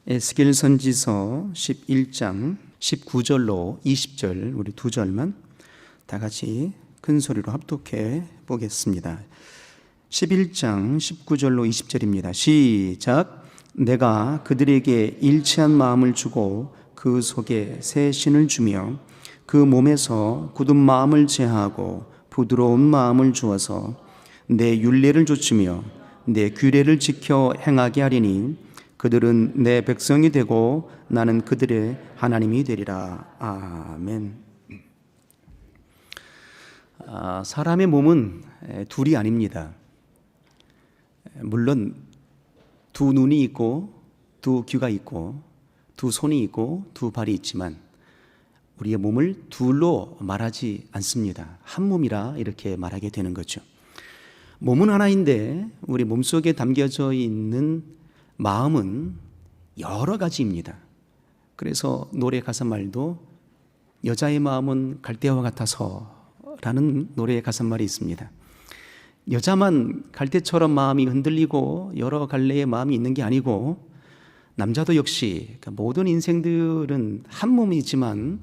에스겔 선지서 11장 19절로 20절 우리 두 절만 다 같이 큰 소리로 합독해 보겠습니다. 11장 19절로 20절입니다. 시작. 내가 그들에게 일치한 마음을 주고 그 속에 새 신을 주며 그 몸에서 굳은 마음을 제하고 부드러운 마음을 주어서 내 율례를 좇으며 내 규례를 지켜 행하게 하리니 그들은 내 백성이 되고 나는 그들의 하나님이 되리라. 아멘. 사람의 몸은 둘이 아닙니다. 물론 두 눈이 있고 두 귀가 있고 두 손이 있고 두 발이 있지만 우리의 몸을 둘로 말하지 않습니다. 한 몸이라 이렇게 말하게 되는 거죠. 몸은 하나인데 우리 몸속에 담겨져 있는 마음은 여러 가지입니다. 그래서 노래 가사 말도 여자의 마음은 갈대와 같아서 라는 노래의 가사말이 있습니다. 여자만 갈대처럼 마음이 흔들리고 여러 갈래의 마음이 있는 게 아니고 남자도 역시 모든 인생들은 한 몸이지만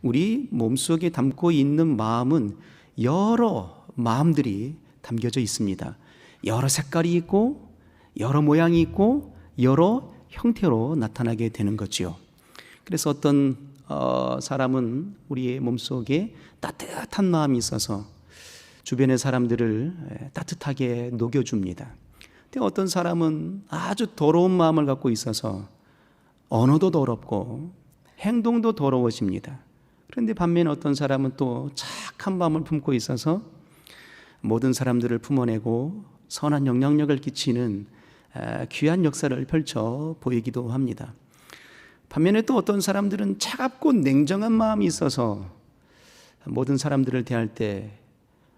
우리 몸속에 담고 있는 마음은 여러 마음들이 담겨져 있습니다. 여러 색깔이 있고 여러 모양이 있고 여러 형태로 나타나게 되는 거지요. 그래서 어떤 사람은 우리의 몸속에 따뜻한 마음이 있어서 주변의 사람들을 따뜻하게 녹여줍니다. 근데 어떤 사람은 아주 더러운 마음을 갖고 있어서 언어도 더럽고 행동도 더러워집니다. 그런데 반면에 어떤 사람은 또 착한 마음을 품고 있어서 모든 사람들을 품어내고 선한 영향력을 끼치는 귀한 역사를 펼쳐 보이기도 합니다. 반면에 또 어떤 사람들은 차갑고 냉정한 마음이 있어서 모든 사람들을 대할 때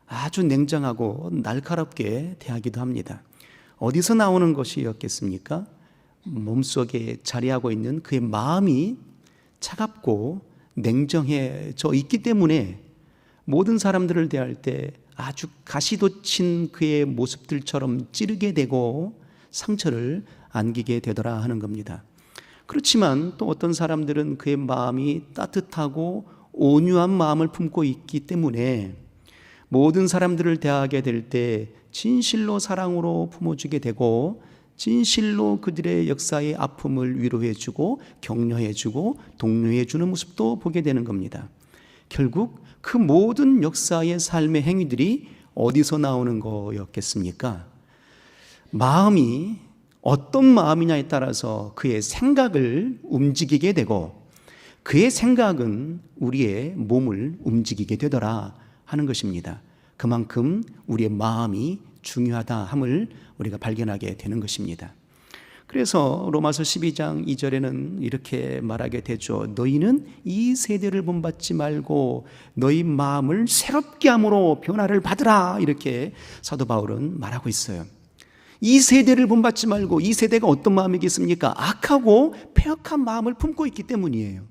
아주 냉정하고 날카롭게 대하기도 합니다. 어디서 나오는 것이었겠습니까? 몸속에 자리하고 있는 그의 마음이 차갑고 냉정해져 있기 때문에 모든 사람들을 대할 때 아주 가시돋친 그의 모습들처럼 찌르게 되고 상처를 안기게 되더라 하는 겁니다. 그렇지만 또 어떤 사람들은 그의 마음이 따뜻하고 온유한 마음을 품고 있기 때문에 모든 사람들을 대하게 될 때 진실로 사랑으로 품어주게 되고 진실로 그들의 역사의 아픔을 위로해주고 격려해주고 독려해주는 모습도 보게 되는 겁니다. 결국 그 모든 역사의 삶의 행위들이 어디서 나오는 거였겠습니까? 마음이 어떤 마음이냐에 따라서 그의 생각을 움직이게 되고 그의 생각은 우리의 몸을 움직이게 되더라 하는 것입니다. 그만큼 우리의 마음이 중요하다 함을 우리가 발견하게 되는 것입니다. 그래서 로마서 12장 2절에는 이렇게 말하게 되죠. 너희는 이 세대를 본받지 말고 너희 마음을 새롭게 함으로 변화를 받으라, 이렇게 사도 바울은 말하고 있어요. 이 세대를 본받지 말고, 이 세대가 어떤 마음이겠습니까? 악하고 패역한 마음을 품고 있기 때문이에요.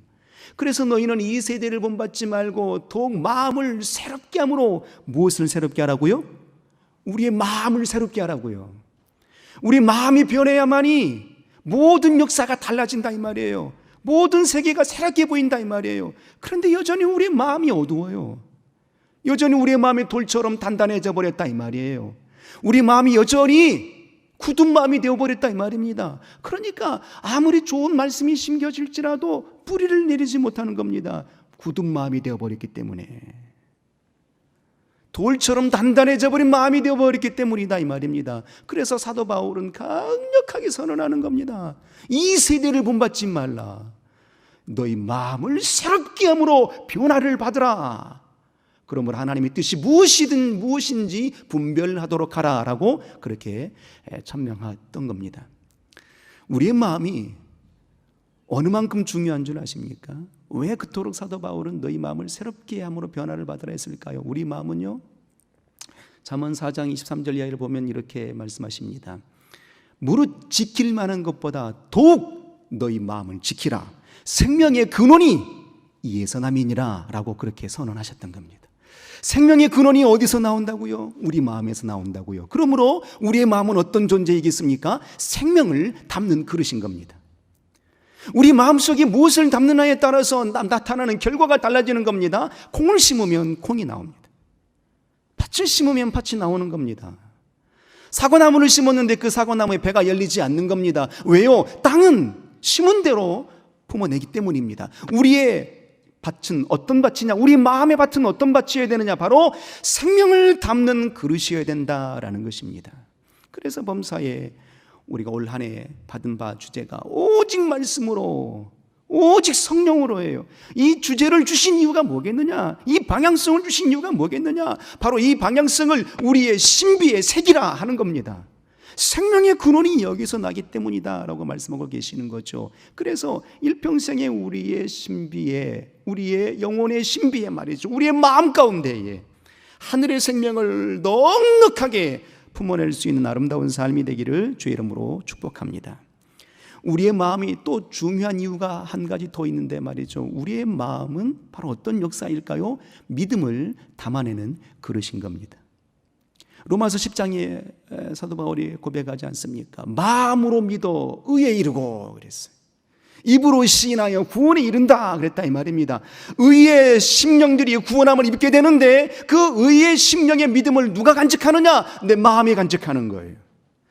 그래서 너희는 이 세대를 본받지 말고 더욱 마음을 새롭게 함으로, 무엇을 새롭게 하라고요? 우리의 마음을 새롭게 하라고요. 우리 마음이 변해야만이 모든 역사가 달라진다 이 말이에요. 모든 세계가 새롭게 보인다 이 말이에요. 그런데 여전히 우리의 마음이 어두워요. 여전히 우리의 마음이 돌처럼 단단해져 버렸다 이 말이에요. 우리 마음이 여전히 굳은 마음이 되어버렸다 이 말입니다. 그러니까 아무리 좋은 말씀이 심겨질지라도 뿌리를 내리지 못하는 겁니다. 굳은 마음이 되어버렸기 때문에, 돌처럼 단단해져 버린 마음이 되어버렸기 때문이다 이 말입니다. 그래서 사도 바울은 강력하게 선언하는 겁니다. 이 세대를 본받지 말라. 너희 마음을 새롭게 함으로 변화를 받으라. 그러므로 하나님의 뜻이 무엇인지 분별하도록 하라라고 그렇게 천명했던 겁니다. 우리의 마음이 어느 만큼 중요한 줄 아십니까? 왜 그토록 사도 바울은 너희 마음을 새롭게 함으로 변화를 받으라 했을까요? 우리 마음은요, 잠언 4장 23절 이하를 보면 이렇게 말씀하십니다. 무릇 지킬 만한 것보다 더욱 너희 마음을 지키라. 생명의 근원이 이에서 남이니라 라고 그렇게 선언하셨던 겁니다. 생명의 근원이 어디서 나온다고요? 우리 마음에서 나온다고요. 그러므로 우리의 마음은 어떤 존재이겠습니까? 생명을 담는 그릇인 겁니다. 우리 마음속에 무엇을 담느냐에 따라서 나타나는 결과가 달라지는 겁니다. 콩을 심으면 콩이 나옵니다. 밭을 심으면 밭이 나오는 겁니다. 사과나무를 심었는데 그 사과나무에 배가 열리지 않는 겁니다. 왜요? 땅은 심은 대로 품어내기 때문입니다. 우리의 밭은 어떤 밭이냐? 우리 마음의 밭은 어떤 밭이어야 되느냐? 바로 생명을 담는 그릇이어야 된다라는 것입니다. 그래서 범사에 우리가 올 한 해 받은 바 주제가 오직 말씀으로, 오직 성령으로예요. 이 주제를 주신 이유가 뭐겠느냐? 이 방향성을 주신 이유가 뭐겠느냐? 바로 이 방향성을 우리의 신비에 새기라 하는 겁니다. 생명의 근원이 여기서 나기 때문이다 라고 말씀하고 계시는 거죠. 그래서 일평생에 우리의 신비에, 우리의 영혼의 신비에 말이죠, 우리의 마음 가운데에 하늘의 생명을 넉넉하게 품어낼 수 있는 아름다운 삶이 되기를 주의 이름으로 축복합니다. 우리의 마음이 또 중요한 이유가 한 가지 더 있는데 말이죠, 우리의 마음은 바로 어떤 역사일까요? 믿음을 담아내는 그릇인 겁니다. 로마서 10장에 사도 바울이 고백하지 않습니까? 마음으로 믿어 의에 이르고 그랬어요. 입으로 시인하여 구원에 이른다 그랬다 이 말입니다. 의의 심령들이 구원함을 입게 되는데 그 의의 심령의 믿음을 누가 간직하느냐? 내 마음이 간직하는 거예요.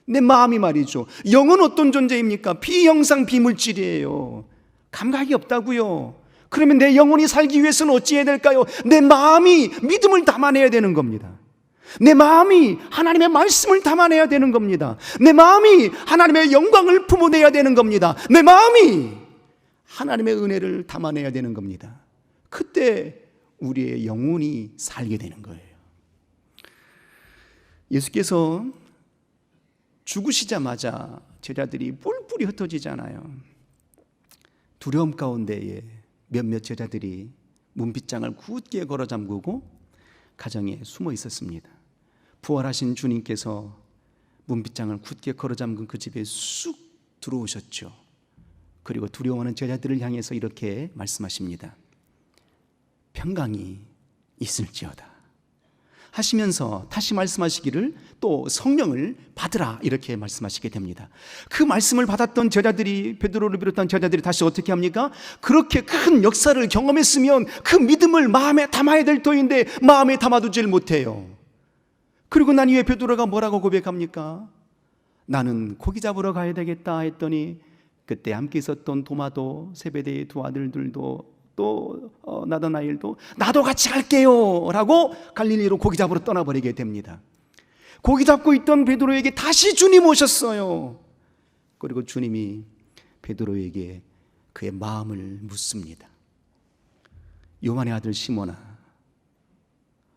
내 마음이 말이죠. 영은 어떤 존재입니까? 비형상 비물질이에요. 감각이 없다고요. 그러면 내 영혼이 살기 위해서는 어찌해야 될까요? 내 마음이 믿음을 담아내야 되는 겁니다. 내 마음이 하나님의 말씀을 담아내야 되는 겁니다. 내 마음이 하나님의 영광을 품어내야 되는 겁니다. 내 마음이 하나님의 은혜를 담아내야 되는 겁니다. 그때 우리의 영혼이 살게 되는 거예요. 예수께서 죽으시자마자 제자들이 뿔뿔이 흩어지잖아요. 두려움 가운데에 몇몇 제자들이 문빗장을 굳게 걸어 잠그고 가정에 숨어 있었습니다. 부활하신 주님께서 문빗장을 굳게 걸어 잠근 그 집에 쑥 들어오셨죠. 그리고 두려워하는 제자들을 향해서 이렇게 말씀하십니다. 평강이 있을지어다 하시면서 다시 말씀하시기를 또 성령을 받으라 이렇게 말씀하시게 됩니다. 그 말씀을 받았던 제자들이, 베드로를 비롯한 제자들이 다시 어떻게 합니까? 그렇게 큰 역사를 경험했으면 그 믿음을 마음에 담아야 될 터인데 마음에 담아두질 못해요. 그리고 난 이후에 베드로가 뭐라고 고백합니까? 나는 고기 잡으러 가야 되겠다 했더니 그때 함께 있었던 도마도, 세베대의 두 아들들도, 또 나다나엘도 나도 같이 갈게요 라고 갈릴리로 고기 잡으러 떠나버리게 됩니다. 고기 잡고 있던 베드로에게 다시 주님 오셨어요. 그리고 주님이 베드로에게 그의 마음을 묻습니다. 요한의 아들 시몬아,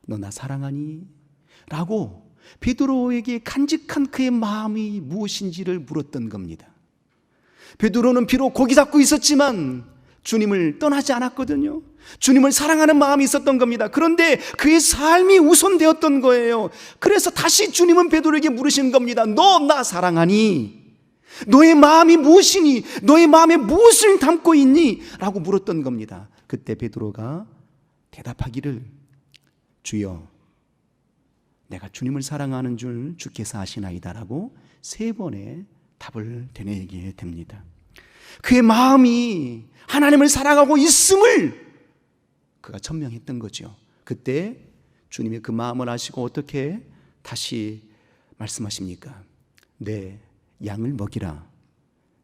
너 나 사랑하니? 라고 베드로에게 간직한 그의 마음이 무엇인지를 물었던 겁니다. 베드로는 비록 고기 잡고 있었지만 주님을 떠나지 않았거든요. 주님을 사랑하는 마음이 있었던 겁니다. 그런데 그의 삶이 우선되었던 거예요. 그래서 다시 주님은 베드로에게 물으신 겁니다. 너 나 사랑하니? 너의 마음이 무엇이니? 너의 마음에 무엇을 담고 있니? 라고 물었던 겁니다. 그때 베드로가 대답하기를 주여 내가 주님을 사랑하는 줄 주께서 아시나이다 라고 3번의 답을 되뇌게 됩니다. 그의 마음이 하나님을 사랑하고 있음을 그가 천명했던 거죠. 그때 주님이 그 마음을 아시고 어떻게 다시 말씀하십니까? 내 양을 먹이라,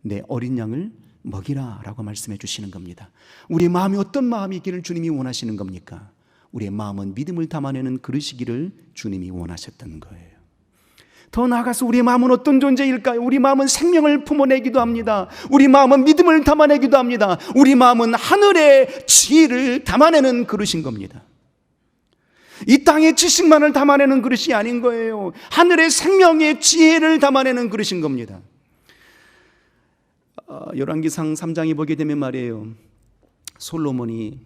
내 어린 양을 먹이라 라고 말씀해 주시는 겁니다. 우리의 마음이 어떤 마음이기를 주님이 원하시는 겁니까? 우리의 마음은 믿음을 담아내는 그릇이기를 주님이 원하셨던 거예요. 더 나아가서 우리의 마음은 어떤 존재일까요? 우리 마음은 생명을 품어내기도 합니다. 우리 마음은 믿음을 담아내기도 합니다. 우리 마음은 하늘의 지혜를 담아내는 그릇인 겁니다. 이 땅의 지식만을 담아내는 그릇이 아닌 거예요. 하늘의 생명의 지혜를 담아내는 그릇인 겁니다. 열왕기상 3장에 보게 되면 말이에요, 솔로몬이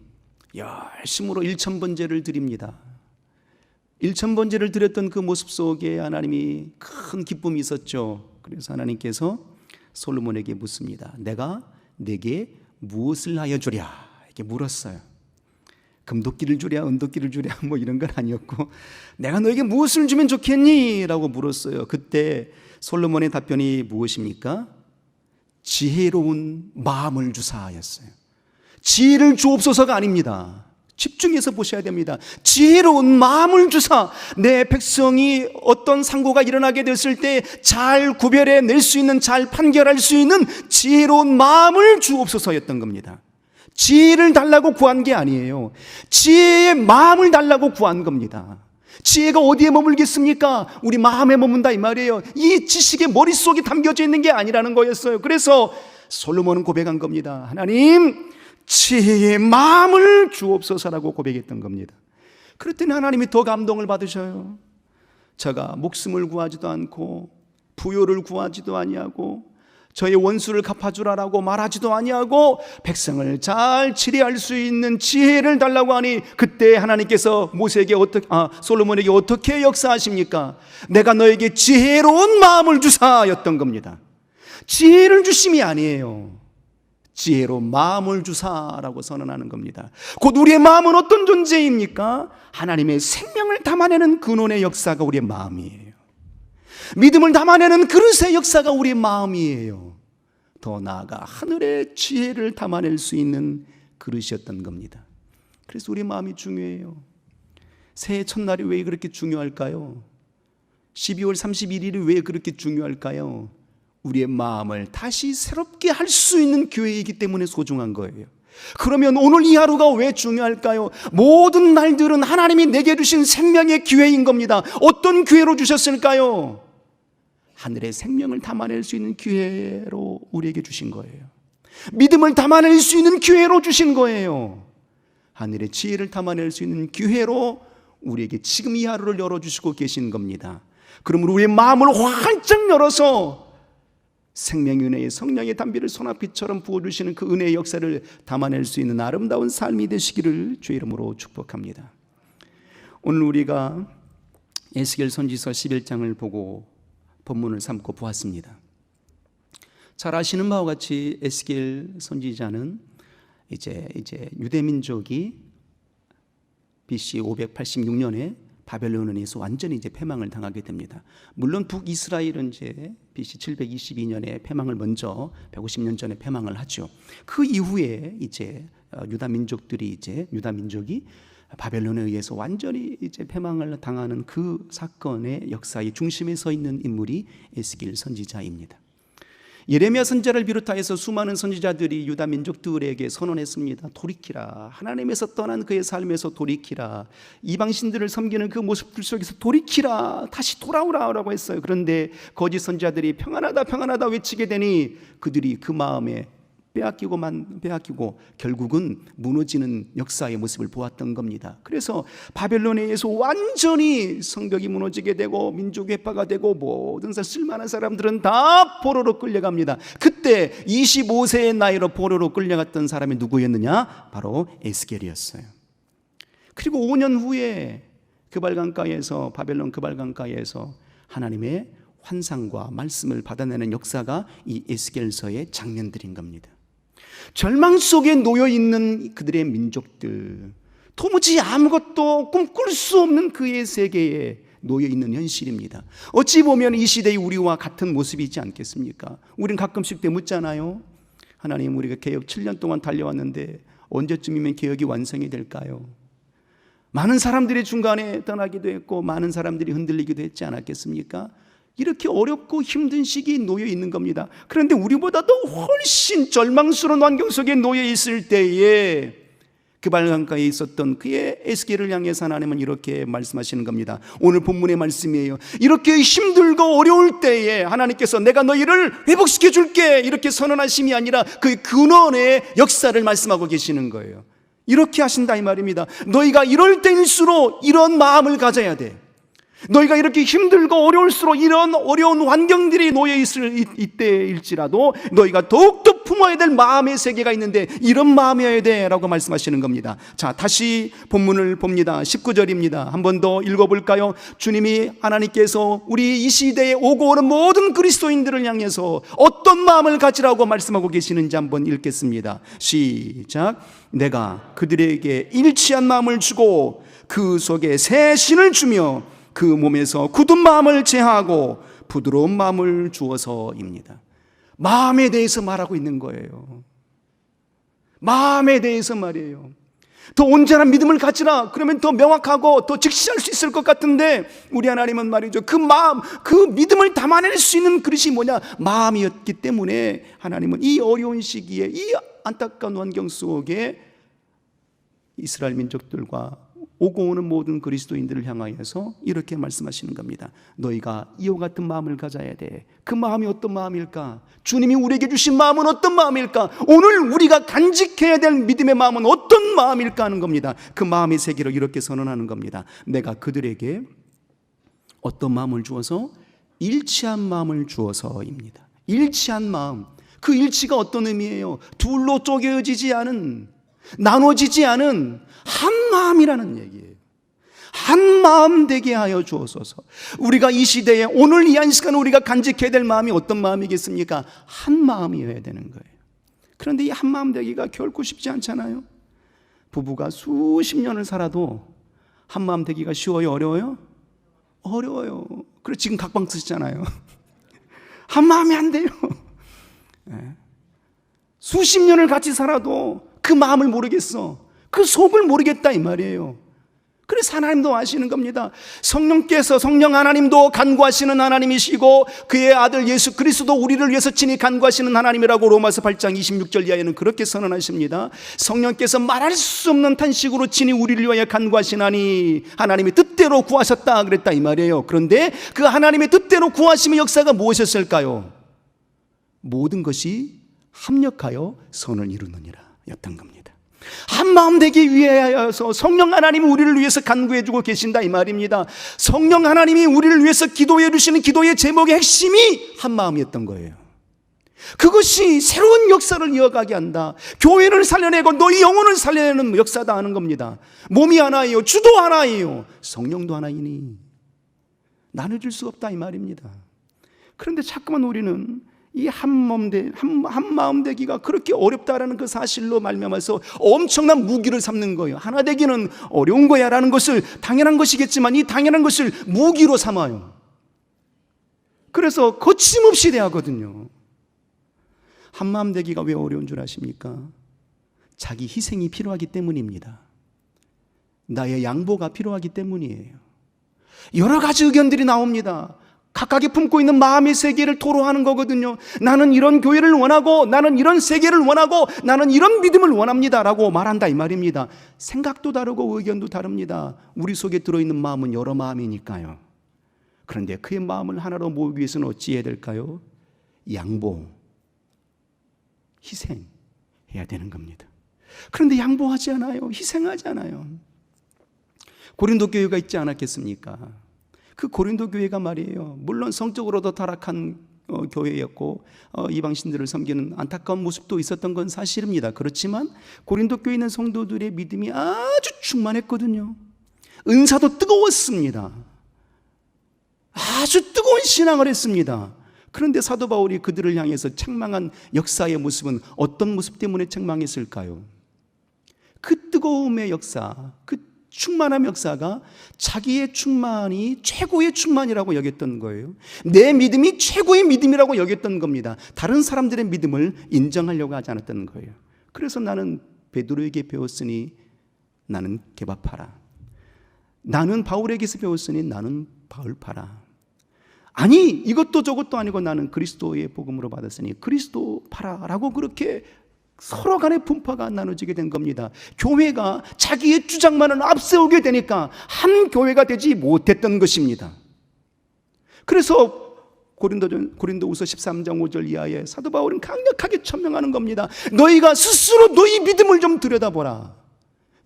열심으로 1000번제를 드립니다. 1000번제를 드렸던 그 모습 속에 하나님이 큰 기쁨이 있었죠. 그래서 하나님께서 솔로몬에게 묻습니다. 내가 내게 무엇을 하여 주랴? 이렇게 물었어요. 금도끼를 주랴, 은도끼를 주랴 뭐 이런 건 아니었고, 내가 너에게 무엇을 주면 좋겠니? 라고 물었어요. 그때 솔로몬의 답변이 무엇입니까? 지혜로운 마음을 주사하였어요. 지혜를 주옵소서가 아닙니다. 집중해서 보셔야 됩니다. 지혜로운 마음을 주사, 내 백성이 어떤 상고가 일어나게 됐을 때 잘 구별해 낼 수 있는, 잘 판결할 수 있는 지혜로운 마음을 주옵소서였던 겁니다. 지혜를 달라고 구한 게 아니에요. 지혜의 마음을 달라고 구한 겁니다. 지혜가 어디에 머물겠습니까? 우리 마음에 머문다 이 말이에요. 이 지식의 머릿속에 담겨져 있는 게 아니라는 거였어요. 그래서 솔로몬은 고백한 겁니다. 하나님, 지혜의 마음을 주옵소서라고 고백했던 겁니다. 그랬더니 하나님이 더 감동을 받으셔요. 제가 목숨을 구하지도 않고 부요를 구하지도 아니하고 저의 원수를 갚아주라라고 말하지도 아니하고 백성을 잘 치리할 수 있는 지혜를 달라고 하니, 그때 하나님께서 솔로몬에게 어떻게 역사하십니까? 내가 너에게 지혜로운 마음을 주사였던 겁니다. 지혜를 주심이 아니에요. 지혜로운 마음을 주사라고 선언하는 겁니다. 곧 우리의 마음은 어떤 존재입니까? 하나님의 생명을 담아내는 근원의 역사가 우리의 마음이에요. 믿음을 담아내는 그릇의 역사가 우리의 마음이에요. 더 나아가 하늘의 지혜를 담아낼 수 있는 그릇이었던 겁니다. 그래서 우리 마음이 중요해요. 새해 첫날이 왜 그렇게 중요할까요? 12월 31일이 왜 그렇게 중요할까요? 우리의 마음을 다시 새롭게 할 수 있는 기회이기 때문에 소중한 거예요. 그러면 오늘 이 하루가 왜 중요할까요? 모든 날들은 하나님이 내게 주신 생명의 기회인 겁니다. 어떤 기회로 주셨을까요? 하늘의 생명을 담아낼 수 있는 기회로 우리에게 주신 거예요. 믿음을 담아낼 수 있는 기회로 주신 거예요. 하늘의 지혜를 담아낼 수 있는 기회로 우리에게 지금 이 하루를 열어주시고 계신 겁니다. 그러므로 우리의 마음을 활짝 열어서 생명의 은혜의 성령의 담비를 소나빛처럼 부어주시는 그 은혜의 역사를 담아낼 수 있는 아름다운 삶이 되시기를 주의 이름으로 축복합니다. 오늘 우리가 에스겔 선지서 11장을 보고 본문을 삼고 보았습니다. 잘 아시는 바와 같이 에스겔 선지자는 이제 유대민족이 BC 586년에 바벨론에 의해서 완전히 이제 패망을 당하게 됩니다. 물론 북이스라엘은 이제 BC 722년에 패망을 먼저 150년 전에 패망을 하죠. 그 이후에 이제 유다 민족이 바벨론에 의해서 완전히 이제 패망을 당하는 그 사건의 역사의 중심에 서 있는 인물이 에스겔 선지자입니다. 예레미야 선지자를 비롯하여서 수많은 선지자들이 유다 민족들에게 선언했습니다. 돌이키라. 하나님에서 떠난 그의 삶에서 돌이키라. 이방신들을 섬기는 그 모습들 속에서 돌이키라. 다시 돌아오라고 했어요. 그런데 거짓 선지자들이 평안하다 평안하다 외치게 되니 그들이 그 마음에 빼앗기고 결국은 무너지는 역사의 모습을 보았던 겁니다. 그래서 바벨론에 의해서 완전히 성벽이 무너지게 되고 민족 회파가 되고 모든 쓸만한 사람들은 다 포로로 끌려갑니다. 그때 25세의 나이로 포로로 끌려갔던 사람이 누구였느냐? 바로 에스겔이었어요. 그리고 5년 후에 바벨론 그발강가에서 하나님의 환상과 말씀을 받아내는 역사가 이 에스겔서의 장면들인 겁니다. 절망 속에 놓여있는 그들의 민족들, 도무지 아무것도 꿈꿀 수 없는 그의 세계에 놓여있는 현실입니다. 어찌 보면 이 시대의 우리와 같은 모습이지 않겠습니까? 우린 가끔씩 묻잖아요. 하나님, 우리가 개혁 7년 동안 달려왔는데 언제쯤이면 개혁이 완성이 될까요? 많은 사람들이 중간에 떠나기도 했고 많은 사람들이 흔들리기도 했지 않았겠습니까? 이렇게 어렵고 힘든 시기에 놓여 있는 겁니다. 그런데 우리보다도 훨씬 절망스러운 환경 속에 놓여 있을 때에 그발강가에 있었던 그의 에스겔을 향해서 하나님은 이렇게 말씀하시는 겁니다. 오늘 본문의 말씀이에요. 이렇게 힘들고 어려울 때에 하나님께서 내가 너희를 회복시켜 줄게 이렇게 선언하심이 아니라 그 근원의 역사를 말씀하고 계시는 거예요. 이렇게 하신다 이 말입니다. 너희가 이럴 때일수록 이런 마음을 가져야 돼. 너희가 이렇게 힘들고 어려울수록 이런 어려운 환경들이 놓여있을 이때일지라도 너희가 더욱더 품어야 될 마음의 세계가 있는데 이런 마음이어야 돼 라고 말씀하시는 겁니다. 자, 다시 본문을 봅니다. 19절입니다. 한 번 더 읽어볼까요? 주님이 하나님께서 우리 이 시대에 오고 오는 모든 그리스도인들을 향해서 어떤 마음을 가지라고 말씀하고 계시는지 한번 읽겠습니다. 시작. 내가 그들에게 일치한 마음을 주고 그 속에 새 신을 주며 그 몸에서 굳은 마음을 제하고 부드러운 마음을 주어서입니다. 마음에 대해서 말하고 있는 거예요. 마음에 대해서 말이에요. 더 온전한 믿음을 가지라. 그러면 더 명확하고 더 직시할 수 있을 것 같은데, 우리 하나님은 말이죠, 그 마음, 그 믿음을 담아낼 수 있는 그릇이 뭐냐? 마음이었기 때문에 하나님은 이 어려운 시기에, 이 안타까운 환경 속에 이스라엘 민족들과 오고 오는 모든 그리스도인들을 향하여서 이렇게 말씀하시는 겁니다. 너희가 이와 같은 마음을 가져야 돼. 그 마음이 어떤 마음일까? 주님이 우리에게 주신 마음은 어떤 마음일까? 오늘 우리가 간직해야 될 믿음의 마음은 어떤 마음일까 하는 겁니다. 그 마음의 세계를 이렇게 선언하는 겁니다. 내가 그들에게 어떤 마음을 주어서? 일치한 마음을 주어서입니다. 일치한 마음. 그 일치가 어떤 의미예요? 둘로 쪼개어지지 않은, 나눠지지 않은 한 마음이라는 얘기예요. 한 마음 되게 하여 주옵소서. 우리가 이 시대에, 오늘 이 한 시간 우리가 간직해야 될 마음이 어떤 마음이겠습니까? 한 마음이어야 되는 거예요. 그런데 이 한 마음 되기가 결코 쉽지 않잖아요. 부부가 수십 년을 살아도 한 마음 되기가 쉬워요? 어려워요? 어려워요. 그래서 지금 각방 쓰시잖아요. 한 마음이 안 돼요. 수십 년을 같이 살아도 그 마음을 모르겠어. 그 속을 모르겠다 이 말이에요. 그래서 하나님도 아시는 겁니다. 성령께서, 성령 하나님도 간구하시는 하나님이시고 그의 아들 예수 그리스도 우리를 위해서 친히 간구하시는 하나님이라고 로마서 8장 26절 이하에는 그렇게 선언하십니다. 성령께서 말할 수 없는 탄식으로 친히 우리를 위하여 간구하시나니 하나님의 뜻대로 구하셨다 그랬다 이 말이에요. 그런데 그 하나님의 뜻대로 구하심의 역사가 무엇이었을까요? 모든 것이 합력하여 선을 이루느니라 였던 겁니다. 한 마음 되기 위하여서 성령 하나님이 우리를 위해서 간구해 주고 계신다 이 말입니다. 성령 하나님이 우리를 위해서 기도해 주시는 기도의 제목의 핵심이 한 마음이었던 거예요. 그것이 새로운 역사를 이어가게 한다. 교회를 살려내고 너희 영혼을 살려내는 역사다 하는 겁니다. 몸이 하나예요. 주도 하나예요. 성령도 하나이니 나눠줄 수 없다 이 말입니다. 그런데 자꾸만 우리는 이 한 마음 되기가 그렇게 어렵다라는 그 사실로 말미암아서 엄청난 무기를 삼는 거예요. 하나 되기는 어려운 거야 라는 것을, 당연한 것이겠지만 이 당연한 것을 무기로 삼아요. 그래서 거침없이 대하거든요. 한 마음 되기가 왜 어려운 줄 아십니까? 자기 희생이 필요하기 때문입니다. 나의 양보가 필요하기 때문이에요. 여러 가지 의견들이 나옵니다. 각각이 품고 있는 마음의 세계를 토로하는 거거든요. 나는 이런 교회를 원하고, 나는 이런 세계를 원하고, 나는 이런 믿음을 원합니다 라고 말한다 이 말입니다. 생각도 다르고 의견도 다릅니다. 우리 속에 들어있는 마음은 여러 마음이니까요. 그런데 그의 마음을 하나로 모으기 위해서는 어찌해야 될까요? 양보, 희생해야 되는 겁니다. 그런데 양보하지 않아요. 희생하지 않아요. 고린도 교회가 있지 않았겠습니까? 그 고린도 교회가 말이에요, 물론 성적으로도 타락한 교회였고 이방신들을 섬기는 안타까운 모습도 있었던 건 사실입니다. 그렇지만 고린도 교회에 있는 성도들의 믿음이 아주 충만했거든요. 은사도 뜨거웠습니다. 아주 뜨거운 신앙을 했습니다. 그런데 사도 바울이 그들을 향해서 책망한 역사의 모습은 어떤 모습 때문에 책망했을까요? 그 뜨거움의 역사, 그 충만함 역사가 자기의 충만이 최고의 충만이라고 여겼던 거예요. 내 믿음이 최고의 믿음이라고 여겼던 겁니다. 다른 사람들의 믿음을 인정하려고 하지 않았던 거예요. 그래서 나는 베드로에게 배웠으니 나는 개밥하라. 나는 바울에게서 배웠으니 나는 바울파라. 아니 이것도 저것도 아니고 나는 그리스도의 복음으로 받았으니 그리스도 파라라고 그렇게 서로 간의 분파가 나눠지게 된 겁니다. 교회가 자기의 주장만을 앞세우게 되니까 한 교회가 되지 못했던 것입니다. 그래서 고린도후서 13장 5절 이하에 사도 바울은 강력하게 천명하는 겁니다. 너희가 스스로 너희 믿음을 좀 들여다보라.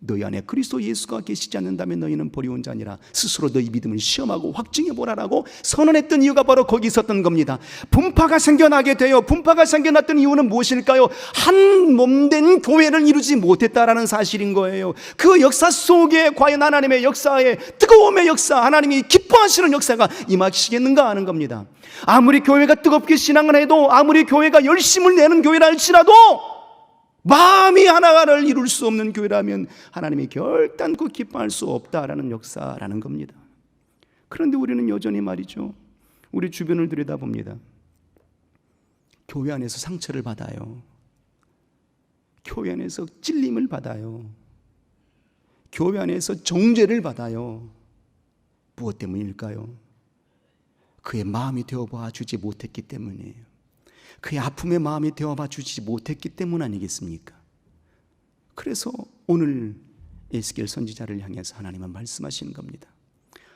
너희 안에 그리스도 예수가 계시지 않는다면 너희는 버리운 자니라. 스스로 너희 믿음을 시험하고 확증해보라라고 선언했던 이유가 바로 거기 있었던 겁니다. 분파가 생겨나게 돼요. 분파가 생겨났던 이유는 무엇일까요? 한 몸된 교회를 이루지 못했다라는 사실인 거예요. 그 역사 속에 과연 하나님의 역사에, 뜨거움의 역사, 하나님이 기뻐하시는 역사가 임하시겠는가 하는 겁니다. 아무리 교회가 뜨겁게 신앙을 해도, 아무리 교회가 열심을 내는 교회라 할지라도 마음이 하나를 이룰 수 없는 교회라면 하나님이 결단코 기뻐할 수 없다라는 역사라는 겁니다. 그런데 우리는 여전히 말이죠, 우리 주변을 들여다봅니다. 교회 안에서 상처를 받아요. 교회 안에서 찔림을 받아요. 교회 안에서 정죄를 받아요. 무엇 때문일까요? 그의 마음이 되어봐 주지 못했기 때문이에요. 그의 아픔의 마음이 되어봐 주지 못했기 때문 아니겠습니까? 그래서 오늘 에스겔 선지자를 향해서 하나님은 말씀하시는 겁니다.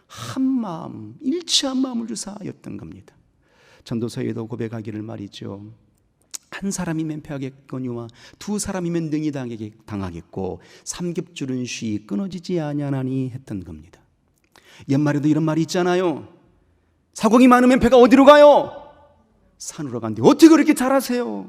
한 마음, 일치한 마음을 주사였던 겁니다. 전도서에도 고백하기를 말이죠. 한 사람이면 패하겠거니와 두 사람이면 능히 당하겠고 삼겹줄은 쉬 끊어지지 아니하나니 했던 겁니다. 옛말에도 이런 말이 있잖아요. 사공이 많으면 배가 어디로 가요? 산으로 간대. 어떻게 그렇게 잘하세요?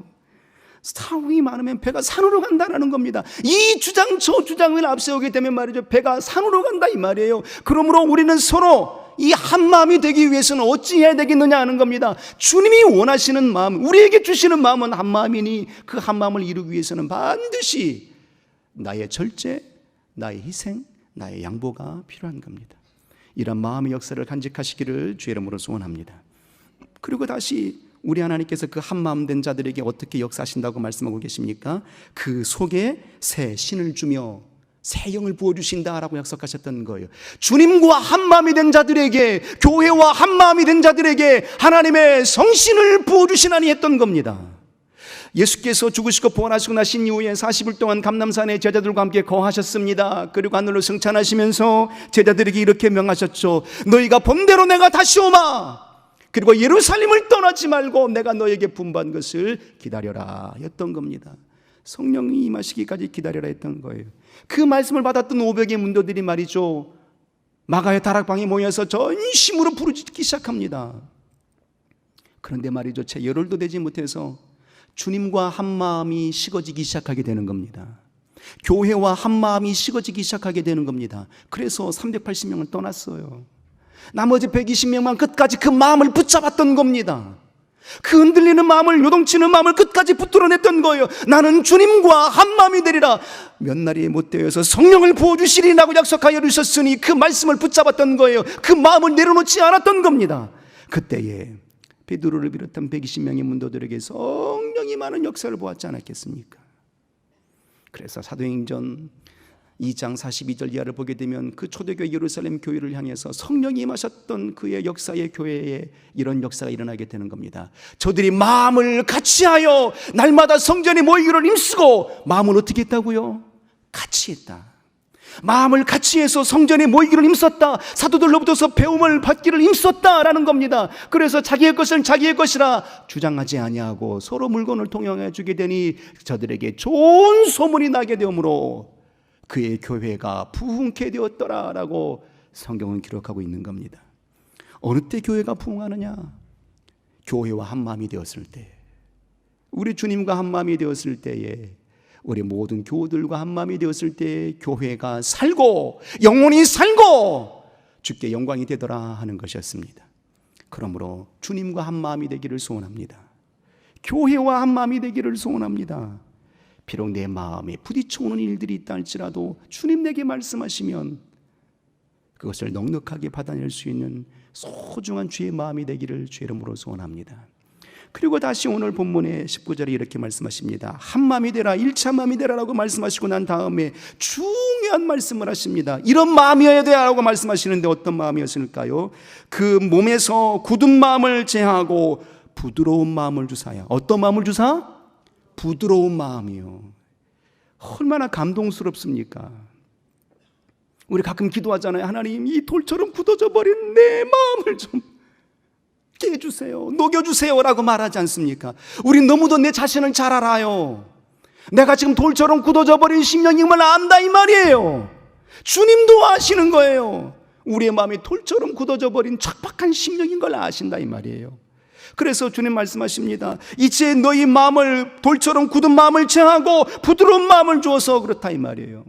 사공이 많으면 배가 산으로 간다는 겁니다. 이 주장 저 주장을 앞세우게 되면 말이죠, 배가 산으로 간다 이 말이에요. 그러므로 우리는 서로 이 한마음이 되기 위해서는 어찌해야 되겠느냐 하는 겁니다. 주님이 원하시는 마음, 우리에게 주시는 마음은 한마음이니 그 한마음을 이루기 위해서는 반드시 나의 절제, 나의 희생, 나의 양보가 필요한 겁니다. 이런 마음의 역사를 간직하시기를 주의 이름으로 소원합니다. 그리고 다시 우리 하나님께서 그 한마음 된 자들에게 어떻게 역사하신다고 말씀하고 계십니까? 그 속에 새 신을 주며 새 영을 부어주신다라고 약속하셨던 거예요. 주님과 한마음이 된 자들에게, 교회와 한마음이 된 자들에게 하나님의 성신을 부어주시나니 했던 겁니다. 예수께서 죽으시고 부활하시고 나신 이후에 40일 동안 감람산에 제자들과 함께 거하셨습니다. 그리고 하늘로 승천하시면서 제자들에게 이렇게 명하셨죠. 너희가 본대로 내가 다시 오마. 그리고 예루살렘을 떠나지 말고 내가 너에게 분부한 것을 기다려라 했던 겁니다. 성령이 임하시기까지 기다려라 했던 거예요. 그 말씀을 받았던 500의 문도들이 말이죠, 마가의 다락방에 모여서 전심으로 부르짖기 시작합니다. 그런데 말이죠, 채 열흘도 되지 못해서 주님과 한마음이 식어지기 시작하게 되는 겁니다. 교회와 한마음이 식어지기 시작하게 되는 겁니다. 그래서 380명을 떠났어요. 나머지 120명만 끝까지 그 마음을 붙잡았던 겁니다. 그 흔들리는 마음을, 요동치는 마음을 끝까지 붙들어냈던 거예요. 나는 주님과 한마음이 되리라. 몇 날이 못 되어서 성령을 부어주시리라고 약속하여 주셨으니 그 말씀을 붙잡았던 거예요. 그 마음을 내려놓지 않았던 겁니다. 그때에 베드로를 비롯한 120명의 문도들에게 성령이 많은 역사를 보았지 않았겠습니까? 그래서 사도행전 2장 42절 이하를 보게 되면 그 초대교회 예루살렘 교회를 향해서 성령이 임하셨던 그의 역사의 교회에 이런 역사가 일어나게 되는 겁니다. 저들이 마음을 같이하여 날마다 성전에 모이기를 힘쓰고, 마음을 어떻게 했다고요? 같이 했다. 마음을 같이해서 성전에 모이기를 힘썼다. 사도들로부터 배움을 받기를 힘썼다라는 겁니다. 그래서 자기의 것은 자기의 것이라 주장하지 아니하고 서로 물건을 통용해 주게 되니 저들에게 좋은 소문이 나게 되므로 그의 교회가 부흥케 되었더라라고 성경은 기록하고 있는 겁니다. 어느 때 교회가 부흥하느냐? 교회와 한마음이 되었을 때, 우리 주님과 한마음이 되었을 때에, 우리 모든 교우들과 한마음이 되었을 때 교회가 살고 영혼이 살고 주께 영광이 되더라 하는 것이었습니다. 그러므로 주님과 한마음이 되기를 소원합니다. 교회와 한마음이 되기를 소원합니다. 비록 내 마음에 부딪혀오는 일들이 있다 할지라도 주님 내게 말씀하시면 그것을 넉넉하게 받아낼 수 있는 소중한 주의 마음이 되기를 주의 이름으로 소원합니다. 그리고 다시 오늘 본문의 19절에 이렇게 말씀하십니다. 한마음이 되라, 일체한마음이 되라라고 말씀하시고 난 다음에 중요한 말씀을 하십니다. 이런 마음이어야 되라고 말씀하시는데 어떤 마음이었을까요? 그 몸에서 굳은 마음을 제하고 부드러운 마음을 주사야. 어떤 마음을 주사? 부드러운 마음이요. 얼마나 감동스럽습니까? 우리 가끔 기도하잖아요. 하나님, 이 돌처럼 굳어져 버린 내 마음을 좀 깨주세요, 녹여주세요라고 말하지 않습니까? 우리 너무도 내 자신을 잘 알아요. 내가 지금 돌처럼 굳어져 버린 심령임을 안다 이 말이에요. 주님도 아시는 거예요. 우리의 마음이 돌처럼 굳어져 버린 척박한 심령인 걸 아신다 이 말이에요. 그래서 주님 말씀하십니다. 이제 너희 마음을, 돌처럼 굳은 마음을 제하고 부드러운 마음을 주어서 그렇다 이 말이에요.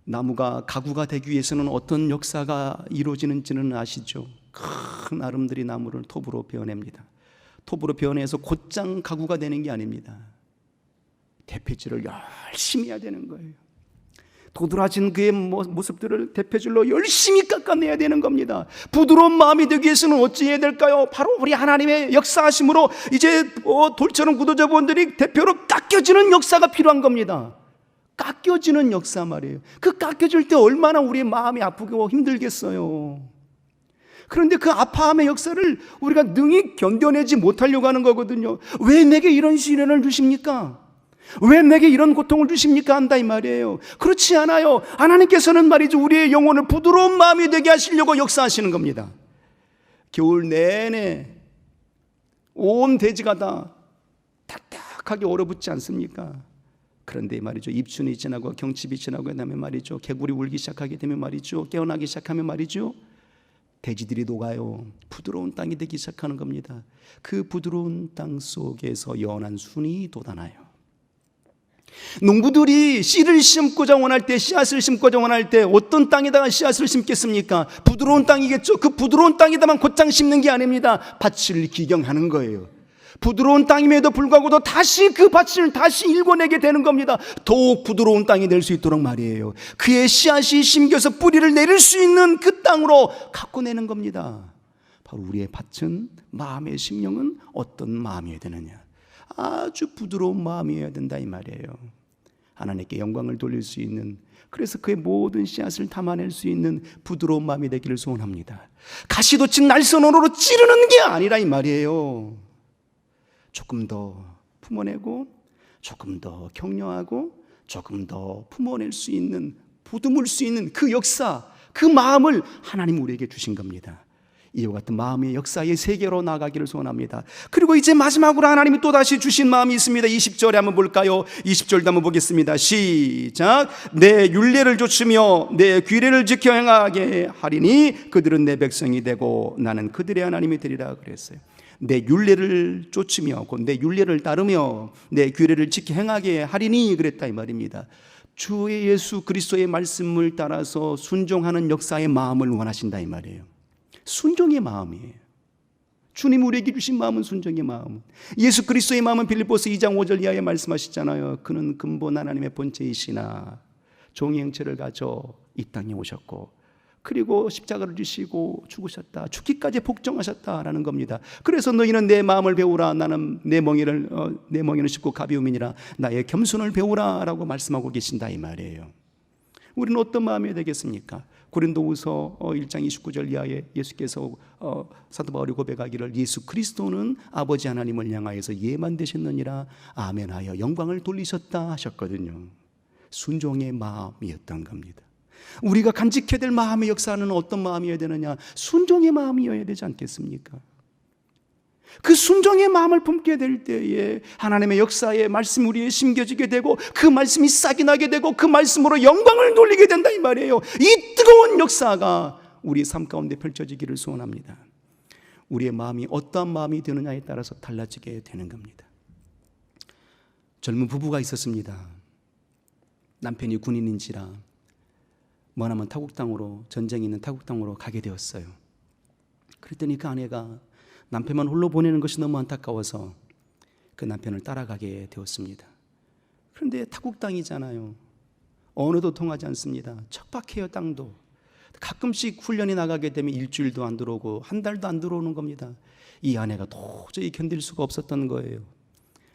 나무가 가구가 되기 위해서는 어떤 역사가 이루어지는지는 아시죠? 큰 아름드리 나무를 톱으로 베어냅니다. 톱으로 베어내서 곧장 가구가 되는 게 아닙니다. 대패질을 열심히 해야 되는 거예요. 도드라진 그의 모습들을 대표줄로 열심히 깎아내야 되는 겁니다. 부드러운 마음이 되기 위해서는 어찌해야 될까요? 바로 우리 하나님의 역사하심으로 이제 돌처럼 굳어져 본 분들이 대표로 깎여지는 역사가 필요한 겁니다. 깎여지는 역사 말이에요. 그 깎여질 때 얼마나 우리의 마음이 아프고 힘들겠어요. 그런데 그 아파함의 역사를 우리가 능히 견뎌내지 못하려고 하는 거거든요. 왜 내게 이런 시련을 주십니까? 왜 내게 이런 고통을 주십니까? 한다 이 말이에요. 그렇지 않아요. 하나님께서는 말이죠, 우리의 영혼을 부드러운 마음이 되게 하시려고 역사하시는 겁니다. 겨울 내내 온 대지가 다 딱딱하게 얼어붙지 않습니까? 그런데 말이죠, 입춘이 지나고 경칩이 지나고 그다음에 말이죠, 개구리 울기 시작하게 되면 말이죠, 깨어나기 시작하면 말이죠, 대지들이 녹아요. 부드러운 땅이 되기 시작하는 겁니다. 그 부드러운 땅 속에서 연한 순이 돋아나요. 농부들이 씨를 심고자 원할 때, 씨앗을 심고자 원할 때 어떤 땅에다가 씨앗을 심겠습니까? 부드러운 땅이겠죠. 그 부드러운 땅에다만 곧장 심는 게 아닙니다. 밭을 기경하는 거예요. 부드러운 땅임에도 불구하고도 다시 그 밭을 다시 일궈내게 되는 겁니다. 더욱 부드러운 땅이 될 수 있도록 말이에요. 그의 씨앗이 심겨서 뿌리를 내릴 수 있는 그 땅으로 갖고 내는 겁니다. 바로 우리의 밭은, 마음의 심령은 어떤 마음이어야 되느냐? 아주 부드러운 마음이어야 된다 이 말이에요. 하나님께 영광을 돌릴 수 있는, 그래서 그의 모든 씨앗을 담아낼 수 있는 부드러운 마음이 되기를 소원합니다. 가시돋친 날선으로 찌르는 게 아니라 이 말이에요. 조금 더 품어내고, 조금 더 격려하고, 조금 더 품어낼 수 있는, 보듬을 수 있는 그 역사, 그 마음을 하나님 우리에게 주신 겁니다. 이와 같은 마음의 역사의 세계로 나가기를 소원합니다. 그리고 이제 마지막으로 하나님이 또다시 주신 마음이 있습니다. 20절에 한번 볼까요? 20절도 한번 보겠습니다. 시작. 내 율례를 좇으며 내 규례를 지켜 행하게 하리니 그들은 내 백성이 되고 나는 그들의 하나님이 되리라 그랬어요. 내 율례를 좇으며, 내 율례를 따르며 내 규례를 지켜 행하게 하리니 그랬다 이 말입니다. 주 예수 그리스도의 말씀을 따라서 순종하는 역사의 마음을 원하신다 이 말이에요. 순종의 마음이에요. 주님 우리에게 주신 마음은 순종의 마음. 예수 그리스도의 마음은 빌립보서 2장 5절 이하에 말씀하시잖아요. 그는 근본 하나님의 본체이시나 종의 형체를 가져 이 땅에 오셨고, 그리고 십자가를 지시고 죽으셨다, 죽기까지 복종하셨다라는 겁니다. 그래서 너희는 내 마음을 배우라. 나는 내 멍에는 쉽고 가벼움이니라. 나의 겸손을 배우라라고 말씀하고 계신다 이 말이에요. 우리는 어떤 마음이 되겠습니까? 고린도후서 1장 29절 이하에 예수께서 사도 바울이 고백하기를 예수 그리스도는 아버지 하나님을 향하여서 예만 되셨느니라 아멘하여 영광을 돌리셨다 하셨거든요. 순종의 마음이었던 겁니다. 우리가 간직해야 될 마음의 역사는 어떤 마음이어야 되느냐? 순종의 마음이어야 되지 않겠습니까? 그 순종의 마음을 품게 될 때에 하나님의 역사의 말씀이 우리에 심겨지게 되고, 그 말씀이 싹이 나게 되고, 그 말씀으로 영광을 돌리게 된다 이 말이에요. 이 뜨거운 역사가 우리의 삶 가운데 펼쳐지기를 소원합니다. 우리의 마음이 어떠한 마음이 되느냐에 따라서 달라지게 되는 겁니다. 젊은 부부가 있었습니다. 남편이 군인인지라 머나먼 타국 땅으로, 전쟁이 있는 타국 땅으로 가게 되었어요. 그랬더니 그 아내가 남편만 홀로 보내는 것이 너무 안타까워서 그 남편을 따라가게 되었습니다. 그런데 타국 땅이잖아요. 언어도 통하지 않습니다. 척박해요. 땅도. 가끔씩 훈련이 나가게 되면 일주일도 안 들어오고 한 달도 안 들어오는 겁니다. 이 아내가 도저히 견딜 수가 없었던 거예요.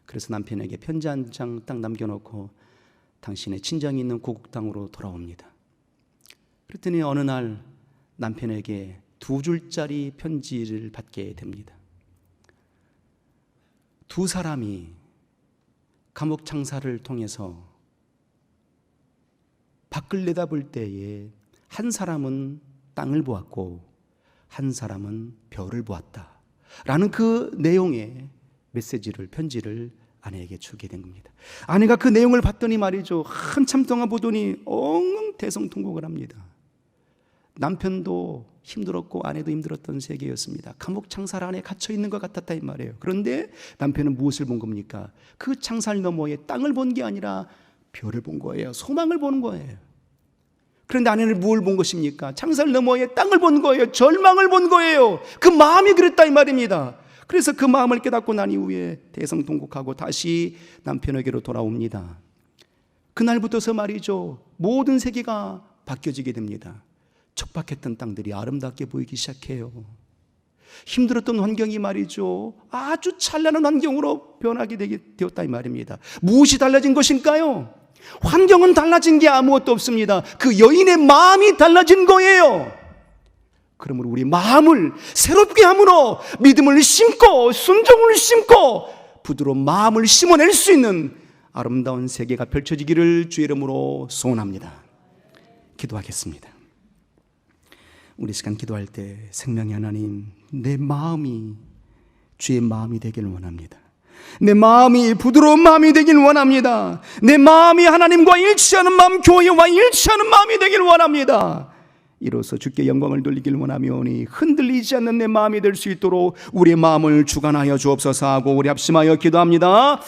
그래서 남편에게 편지 한 장 딱 남겨놓고 당신의 친정이 있는 고국 땅으로 돌아옵니다. 그랬더니 어느 날 남편에게 2줄짜리 편지를 받게 됩니다. 두 사람이 감옥 창살을 통해서 밖을 내다볼 때에 한 사람은 땅을 보았고 한 사람은 별을 보았다 라는 그 내용의 메시지를, 편지를 아내에게 주게 된 겁니다. 아내가 그 내용을 봤더니 말이죠, 한참 동안 보더니 엉엉 대성통곡을 합니다. 남편도 힘들었고 아내도 힘들었던 세계였습니다. 감옥 창살 안에 갇혀 있는 것 같았다 이 말이에요. 그런데 남편은 무엇을 본 겁니까? 그 창살 너머에 땅을 본 게 아니라 별을 본 거예요. 소망을 보는 거예요. 그런데 아내는 무엇을 본 것입니까? 창살 너머에 땅을 본 거예요. 절망을 본 거예요. 그 마음이 그랬다 이 말입니다. 그래서 그 마음을 깨닫고 난 이후에 대성통곡하고 다시 남편에게로 돌아옵니다. 그날부터서 말이죠, 모든 세계가 바뀌어지게 됩니다. 척박했던 땅들이 아름답게 보이기 시작해요. 힘들었던 환경이 말이죠, 아주 찬란한 환경으로 변하게 되었다 이 말입니다. 무엇이 달라진 것일까요? 환경은 달라진 게 아무것도 없습니다. 그 여인의 마음이 달라진 거예요. 그러므로 우리 마음을 새롭게 함으로 믿음을 심고 순종을 심고 부드러운 마음을 심어낼 수 있는 아름다운 세계가 펼쳐지기를 주의 이름으로 소원합니다. 기도하겠습니다. 우리 시간 기도할 때 생명의 하나님, 내 마음이 주의 마음이 되길 원합니다. 내 마음이 부드러운 마음이 되길 원합니다. 내 마음이 하나님과 일치하는 마음, 교회와 일치하는 마음이 되길 원합니다. 이로써 주께 영광을 돌리길 원하며니 흔들리지 않는 내 마음이 될 수 있도록 우리의 마음을 주관하여 주옵소서 하고 우리 합심하여 기도합니다.